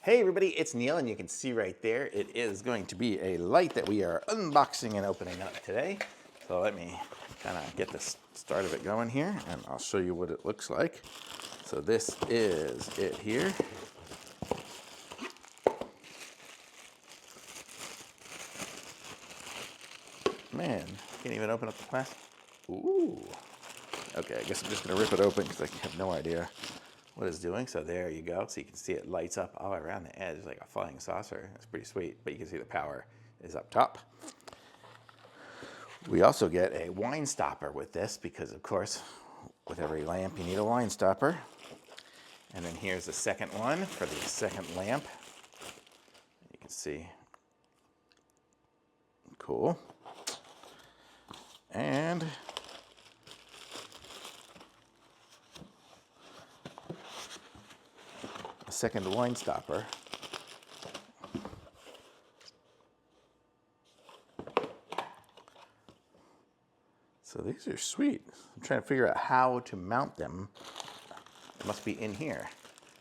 Hey everybody, it's Neil, and you can see right there, it is going to be a light that we are unboxing and opening up today. So let me kind of get the start of it going here, and I'll show you what it looks like. So this is it here. Man, can't even open up the plastic. Ooh. Okay, I guess I'm just gonna rip it open because I have no idea what it's doing. So there you go. So you can see it lights up all around the edge like a flying saucer. It's pretty sweet, but you can see the power is up top. We also get a wine stopper with this because, of course, with every lamp you need a wine stopper. And then here's the second one for the second lamp. You can see. Cool. And a second wine stopper. So these are sweet. I'm trying to figure out how to mount them. It must be in here,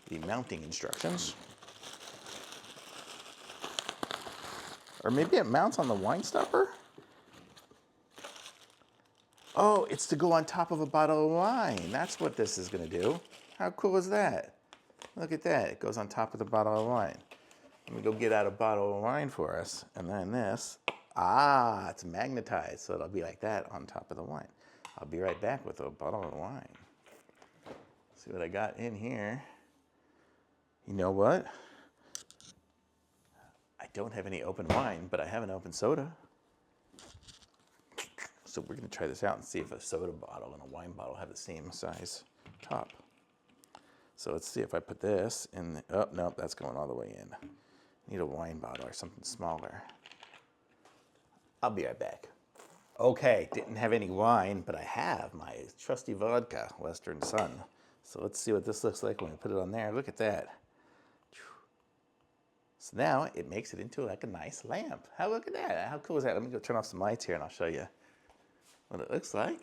the mounting instructions. Or maybe it mounts on the wine stopper? Oh, it's to go on top of a bottle of wine. That's what this is gonna do. How cool is that? Look at that, it goes on top of the bottle of wine. Let me go get out a bottle of wine for us. And then this, it's magnetized, so it'll be like that on top of the wine. I'll be right back with a bottle of wine. See what I got in here. You know what? I don't have any open wine, but I have an open soda. So we're gonna try this out and see if a soda bottle and a wine bottle have the same size top. So let's see if I put this in the, oh, nope, that's going all the way in. Need a wine bottle or something smaller. I'll be right back. Okay, didn't have any wine, but I have my trusty vodka, Western Sun. So let's see what this looks like when we put it on there. Look at that. So now it makes it into like a nice lamp. Look at that, how cool is that? Let me go turn off some lights here and I'll show you what it looks like.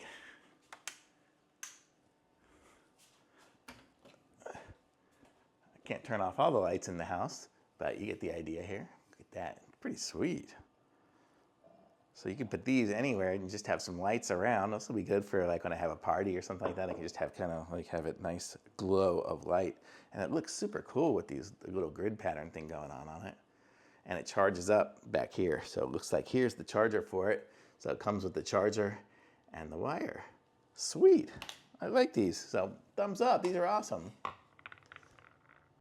I can't turn off all the lights in the house, but you get the idea here. Look at that, pretty sweet. So you can put these anywhere and just have some lights around. This will be good for like when I have a party or something like that. I can just have kind of like have it nice glow of light. And it looks super cool with these little grid pattern thing going on it. And it charges up back here. So it looks like here's the charger for it. So it comes with the charger and the wire. Sweet, I like these. So thumbs up, these are awesome.